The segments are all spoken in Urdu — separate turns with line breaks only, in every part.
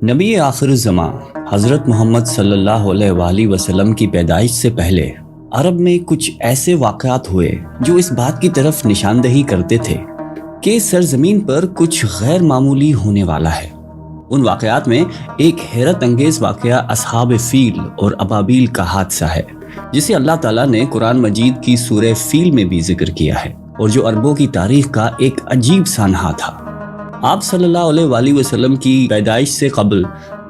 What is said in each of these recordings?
نبی آخر الزمان حضرت محمد صلی اللہ علیہ وآلہ وسلم کی پیدائش سے پہلے عرب میں کچھ ایسے واقعات ہوئے جو اس بات کی طرف نشاندہی کرتے تھے کہ سرزمین پر کچھ غیر معمولی ہونے والا ہے۔ ان واقعات میں ایک حیرت انگیز واقعہ اصحاب فیل اور ابابیل کا حادثہ ہے، جسے اللہ تعالیٰ نے قرآن مجید کی سورہ فیل میں بھی ذکر کیا ہے، اور جو عربوں کی تاریخ کا ایک عجیب سانحہ تھا۔ آپ صلی اللہ علیہ وآلہ وسلم کی پیدائش سے قبل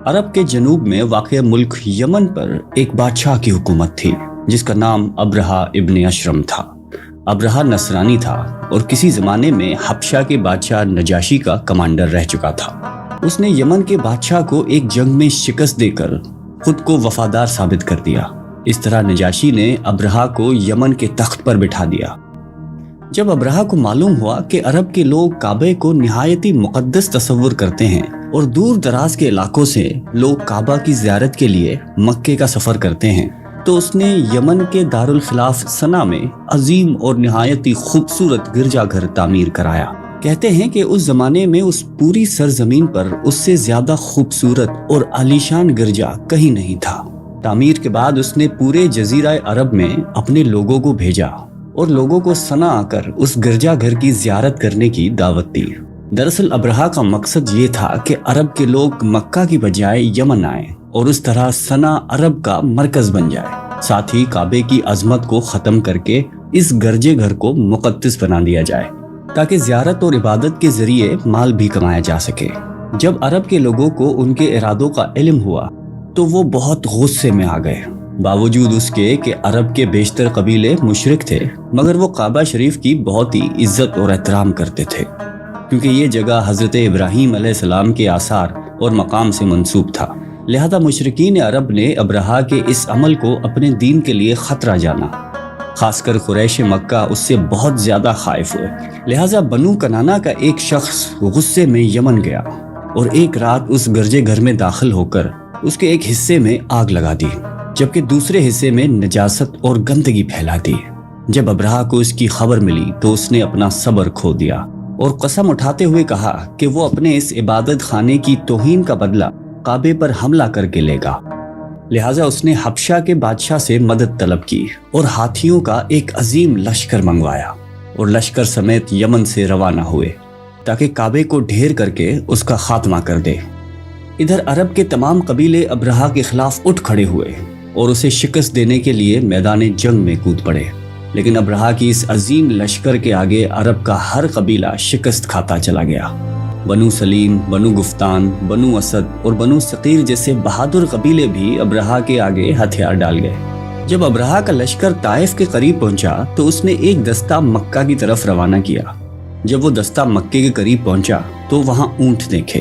عرب کے جنوب میں واقع ملک یمن پر ایک بادشاہ کی حکومت تھی جس کا نام ابرہہ ابن اشرم تھا۔ ابرہہ نصرانی تھا اور کسی زمانے میں حبشہ کے بادشاہ نجاشی کا کمانڈر رہ چکا تھا۔ اس نے یمن کے بادشاہ کو ایک جنگ میں شکست دے کر خود کو وفادار ثابت کر دیا۔ اس طرح نجاشی نے ابرہہ کو یمن کے تخت پر بٹھا دیا۔ جب ابرہہ کو معلوم ہوا کہ عرب کے لوگ کعبے کو نہایتی مقدس تصور کرتے ہیں اور دور دراز کے علاقوں سے لوگ کعبہ کی زیارت کے لیے مکے کا سفر کرتے ہیں، تو اس نے یمن کے دارالخلاف صنعا میں عظیم اور نہایتی خوبصورت گرجا گھر تعمیر کرایا۔ کہتے ہیں کہ اس زمانے میں اس پوری سرزمین پر اس سے زیادہ خوبصورت اور عالیشان گرجا کہیں نہیں تھا۔ تعمیر کے بعد اس نے پورے جزیرہ عرب میں اپنے لوگوں کو بھیجا اور لوگوں کو صنعا آ کر اس گرجا گھر کی زیارت کرنے کی دعوت دی۔ دراصل ابرہہ کا مقصد یہ تھا کہ عرب کے لوگ مکہ کی بجائے یمن آئیں اور اس طرح صنعا عرب کا مرکز بن جائے، ساتھ ہی کعبے کی عظمت کو ختم کر کے اس گرجے گھر کو مقدس بنا دیا جائے تاکہ زیارت اور عبادت کے ذریعے مال بھی کمایا جا سکے۔ جب عرب کے لوگوں کو ان کے ارادوں کا علم ہوا تو وہ بہت غصے میں آ گئے۔ باوجود اس کے کہ عرب کے بیشتر قبیلے مشرک تھے، مگر وہ کعبہ شریف کی بہت ہی عزت اور احترام کرتے تھے، کیونکہ یہ جگہ حضرت ابراہیم علیہ السلام کے آثار اور مقام سے منسوب تھا۔ لہذا مشرکین عرب نے ابرہہ کے اس عمل کو اپنے دین کے لیے خطرہ جانا، خاص کر قریش مکہ اس سے بہت زیادہ خائف ہوئے۔ لہذا بنو کنانہ کا ایک شخص غصے میں یمن گیا اور ایک رات اس گرجے گھر میں داخل ہو کر اس کے ایک حصے میں آگ لگا دی، جبکہ دوسرے حصے میں نجاست اور گندگی پھیلا دی۔ جب ابرہہ کو اس کی خبر ملی تو اس نے اپنا صبر کھو دیا اور قسم اٹھاتے ہوئے کہا کہ وہ اپنے اس عبادت خانے کی توہین کا بدلہ کعبے پر حملہ کر کے لے گا۔ لہٰذا اس نے حبشہ کے بادشاہ سے مدد طلب کی اور ہاتھیوں کا ایک عظیم لشکر منگوایا اور لشکر سمیت یمن سے روانہ ہوئے تاکہ کعبے کو ڈھیر کر کے اس کا خاتمہ کر دے۔ ادھر عرب کے تمام قبیلے ابرہہ کے خلاف اٹھ کھڑے ہوئے اور اسے شکست دینے کے لیے میدان جنگ میں کود پڑے، لیکن ابرہہ کی اس عظیم لشکر کے آگے عرب کا ہر قبیلہ شکست کھاتا چلا گیا۔ بنو سلیم، بنو گفتان، بنو اسد اور بنو ثقیر جیسے بہادر قبیلے بھی ابرہہ کے آگے ہتھیار ڈال گئے۔ جب ابرہہ کا لشکر طائف کے قریب پہنچا تو اس نے ایک دستہ مکہ کی طرف روانہ کیا۔ جب وہ دستہ مکے کے قریب پہنچا تو وہاں اونٹ دیکھے،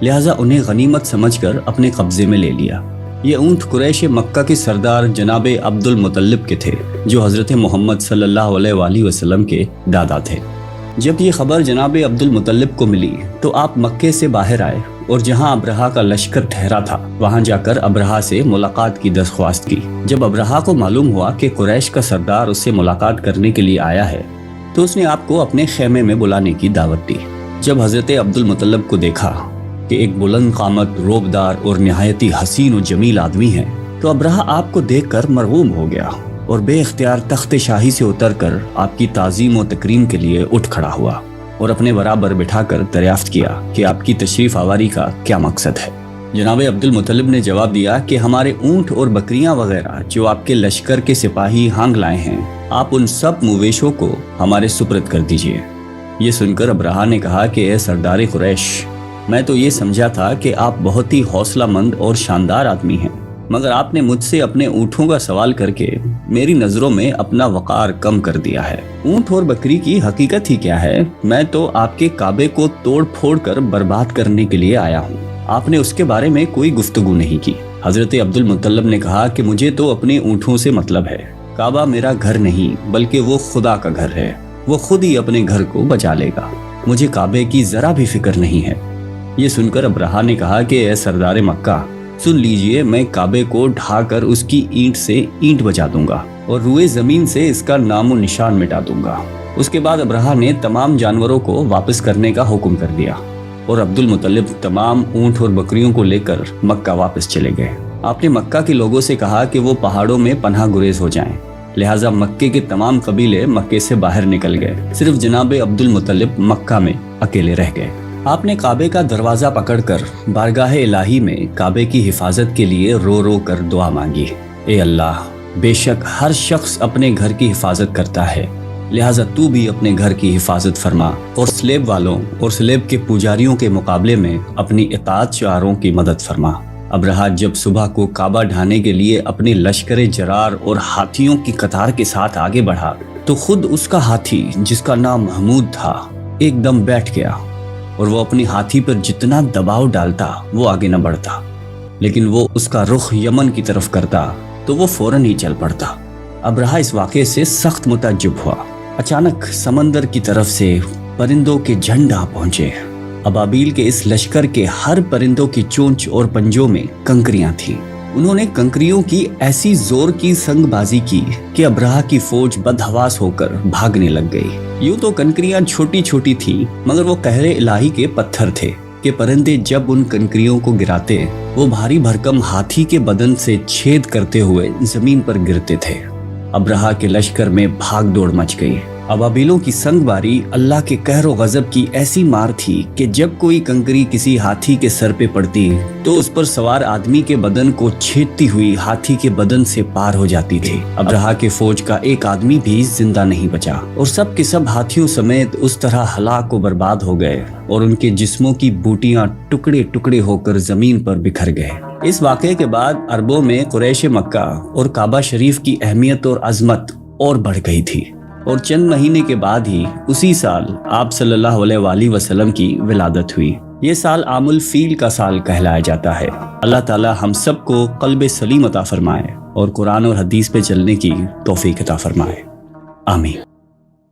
لہٰذا انہیں غنیمت سمجھ کر اپنے قبضے میں لے لیا۔ یہ اونٹ قریش مکہ کے سردار جناب عبد المطلب کے تھے، جو حضرت محمد صلی اللہ علیہ وآلہ وسلم کے دادا تھے۔ جب یہ خبر جناب عبد المطلب کو ملی تو آپ مکے سے باہر آئے اور جہاں ابرہہ کا لشکر ٹھہرا تھا وہاں جا کر ابرہہ سے ملاقات کی درخواست کی۔ جب ابرہہ کو معلوم ہوا کہ قریش کا سردار اس سے ملاقات کرنے کے لیے آیا ہے تو اس نے آپ کو اپنے خیمے میں بلانے کی دعوت دی۔ جب حضرت عبد المطلب کو دیکھا کہ ایک بلند قامت، روبدار اور نہایتی حسین و جمیل آدمی ہے تو ابرہہ آپ کو دیکھ کر مرغوم ہو گیا اور بے اختیار تخت شاہی سے اتر کر آپ کی تعظیم و تکریم کے لیے اٹھ کھڑا ہوا اور اپنے برابر بٹھا کر دریافت کیا کہ آپ کی تشریف آوری کا کیا مقصد ہے۔ جناب عبد المطلب نے جواب دیا کہ ہمارے اونٹ اور بکریاں وغیرہ جو آپ کے لشکر کے سپاہی ہانگ لائے ہیں، آپ ان سب مویشوں کو ہمارے سپرد کر دیجئے۔ یہ سن کر ابرہہ نے کہا کہ اے سردار قریش، میں تو یہ سمجھا تھا کہ آپ بہت ہی حوصلہ مند اور شاندار آدمی ہیں، مگر آپ نے مجھ سے اپنے اونٹوں کا سوال کر کے میری نظروں میں اپنا وقار کم کر دیا ہے۔ اونٹ اور بکری کی حقیقت ہی کیا ہے؟ میں تو آپ کے کعبے کو توڑ پھوڑ کر برباد کرنے کے لیے آیا ہوں۔ آپ نے اس کے بارے میں کوئی گفتگو نہیں کی۔ حضرت عبد المطلب نے کہا کہ مجھے تو اپنے اونٹوں سے مطلب ہے۔ کعبہ میرا گھر نہیں بلکہ وہ خدا کا گھر ہے، وہ خود ہی اپنے گھر کو بچا لے گا، مجھے کعبے کی ذرا بھی فکر نہیں ہے۔ یہ سن کر ابرہہ نے کہا کہ اے سردار مکہ، سن لیجئے، میں کعبے کو ڈھا کر اس کی اینٹ سے اینٹ بجا دوں گا اور روئے زمین سے اس کا نام و نشان مٹا دوں گا۔ اس کے بعد ابرہہ نے تمام جانوروں کو واپس کرنے کا حکم کر دیا اور عبد المطلب تمام اونٹ اور بکریوں کو لے کر مکہ واپس چلے گئے۔ آپ نے مکہ کے لوگوں سے کہا کہ وہ پہاڑوں میں پناہ گریز ہو جائیں، لہٰذا مکے کے تمام قبیلے مکے سے باہر نکل گئے، صرف جناب عبد المطلب مکہ میں اکیلے رہ گئے۔ آپ نے کعبے کا دروازہ پکڑ کر بارگاہ الہی میں کعبے کی حفاظت کے لیے رو رو کر دعا مانگی۔ اے اللہ، بے شک ہر شخص اپنے گھر کی حفاظت کرتا ہے، لہٰذا تو بھی اپنے گھر کی حفاظت فرما اور سلیب والوں اور سلیب کے پجاریوں کے مقابلے میں اپنی اطاعت شعاروں کی مدد فرما۔ ابرہہ جب صبح کو کعبہ ڈھانے کے لیے اپنے لشکر جرار اور ہاتھیوں کی قطار کے ساتھ آگے بڑھا تو خود اس کا ہاتھی، جس کا نام محمود تھا، ایک دم بیٹھ گیا، اور وہ اپنی ہاتھی پر جتنا دباؤ ڈالتا وہ آگے نہ بڑھتا، لیکن وہ اس کا رخ یمن کی طرف کرتا تو وہ فوراً ہی چل پڑتا۔ ابرہہ اس واقعے سے سخت متعجب ہوا۔ اچانک سمندر کی طرف سے پرندوں کے جھنڈ آ پہنچے۔ ابابیل کے اس لشکر کے ہر پرندوں کی چونچ اور پنجوں میں کنکریاں تھیں۔ انہوں نے کنکریوں کی ایسی زور کی سنگ بازی کی کہ ابرہہ کی فوج بدحواس ہو کر بھاگنے لگ گئی۔ یوں تو کنکریاں چھوٹی چھوٹی تھیں، مگر وہ قہر الہی کے پتھر تھے کہ پرندے جب ان کنکریوں کو گراتے وہ بھاری بھرکم ہاتھی کے بدن سے چھید کرتے ہوئے زمین پر گرتے تھے۔ ابرہہ کے لشکر میں بھاگ دوڑ مچ گئی۔ ابابیلوں کی سنگ باری اللہ کے قہر و غضب کی ایسی مار تھی کہ جب کوئی کنکری کسی ہاتھی کے سر پہ پڑتی تو اس پر سوار آدمی کے بدن کو چھیدتی ہوئی ہاتھی کے بدن سے پار ہو جاتی تھی۔ ابرہہ کے فوج کا ایک آدمی بھی زندہ نہیں بچا، اور سب کے سب ہاتھیوں سمیت اس طرح ہلاک و برباد ہو گئے، اور ان کے جسموں کی بوٹیاں ٹکڑے ٹکڑے ہو کر زمین پر بکھر گئے۔ اس واقعے کے بعد عربوں میں قریش مکہ اور کعبہ شریف کی اہمیت اور عظمت اور بڑھ گئی تھی، اور چند مہینے کے بعد ہی اسی سال آپ صلی اللہ علیہ وآلہ وسلم کی ولادت ہوئی۔ یہ سال عام الفیل کا سال کہلایا جاتا ہے۔ اللہ تعالی ہم سب کو قلب سلیم عطا فرمائے اور قرآن اور حدیث پہ چلنے کی توفیق عطا فرمائے، آمین۔